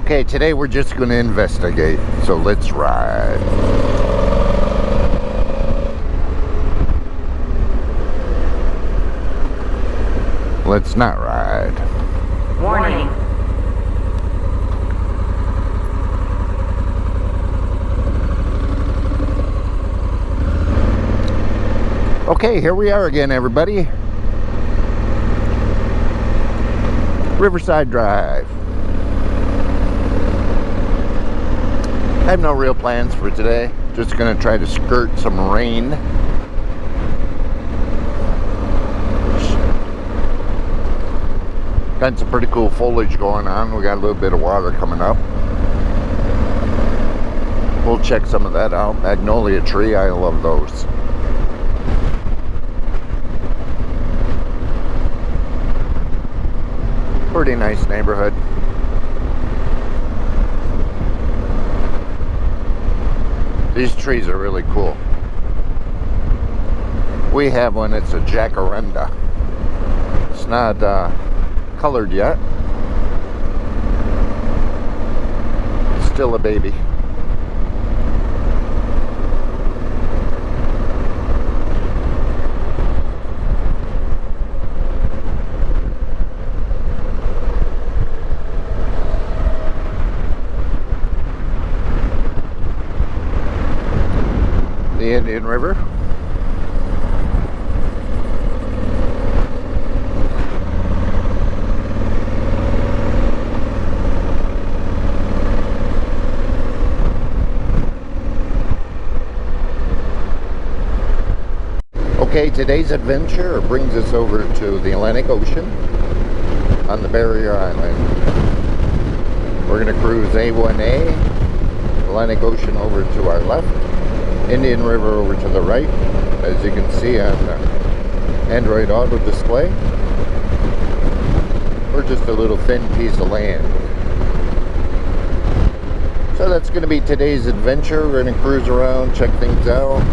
Okay, today we're just going to investigate, so let's ride. Let's not ride. Warning. Okay, here we are again, everybody. Riverside Drive. I have no real plans for today. Just gonna try to skirt some rain. Got some pretty cool foliage going on. We got a little bit of water coming up. We'll check some of that out. Magnolia tree, I love those. Pretty nice neighborhood. These trees are really cool. We have one, it's a jacaranda. It's not colored yet. It's still a baby. The Indian River. Okay, today's adventure brings us over to the Atlantic Ocean on the Barrier Island. We're going to cruise A1A, Atlantic Ocean over to our left, Indian River over to the right, as you can see on the Android Auto display. We're just a little thin piece of land. So that's going to be today's adventure. We're going to cruise around, check things out.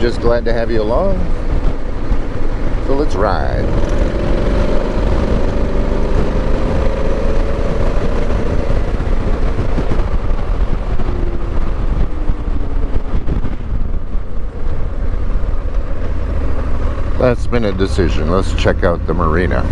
Just glad to have you along. So let's ride. Last minute decision. Let's check out the marina.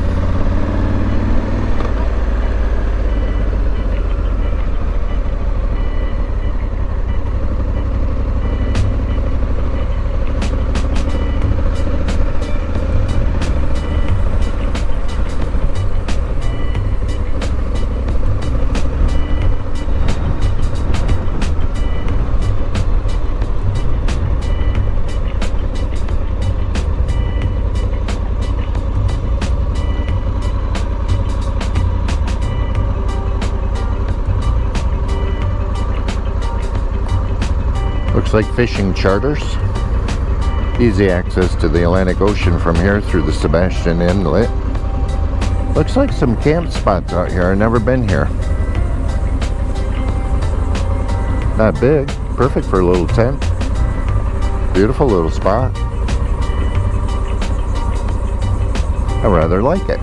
Looks like fishing charters. Easy access to the Atlantic Ocean from here through the Sebastian Inlet. Looks like some camp spots out here. I've never been here. Not big. Perfect for a little tent. Beautiful little spot. I rather like it.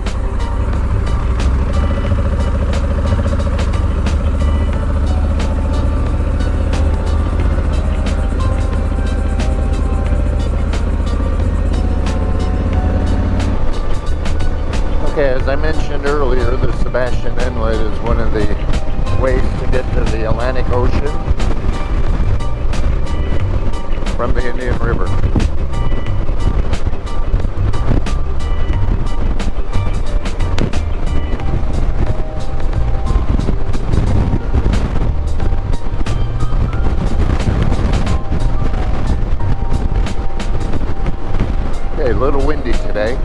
Okay, as I mentioned earlier, the Sebastian Inlet is one of the ways to get to the Atlantic Ocean from the Indian River. Okay, a little windy today.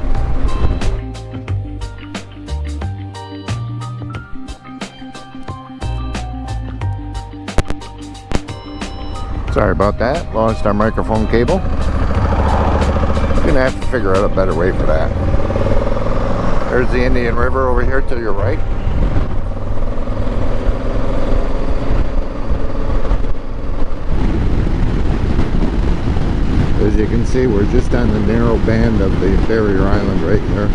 Sorry about that. Lost our microphone cable. Gonna have to figure out a better way for that. There's the Indian River over here to your right. As you can see, we're just on the narrow band of the Barrier Island right here.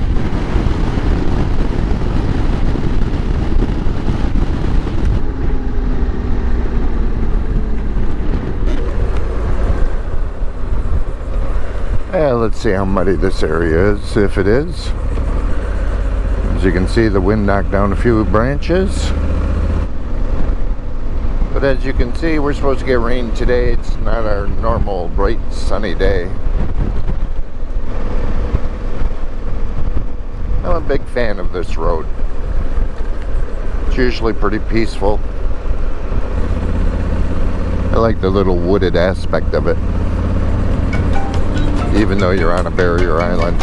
Let's see how muddy this area is, if it is. As you can see, the wind knocked down a few branches. But as you can see, we're supposed to get rain today. It's not our normal bright sunny day. I'm a big fan of this road. It's usually pretty peaceful. I like the little wooded aspect of it, even though you're on a barrier island.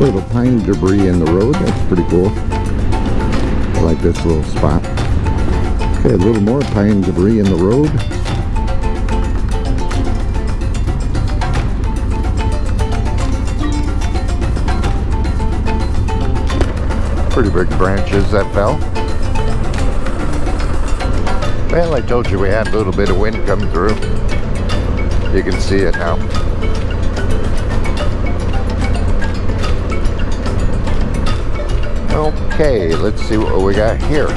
Little pine debris in the road, that's pretty cool. I like this little spot. Okay, a little more pine debris in the road. Pretty big branches that fell. Well, I told you we had a little bit of wind come through. You can see it now. Okay, let's see what we got here.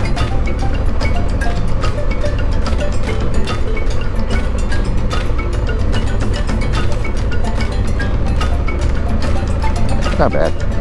Not bad.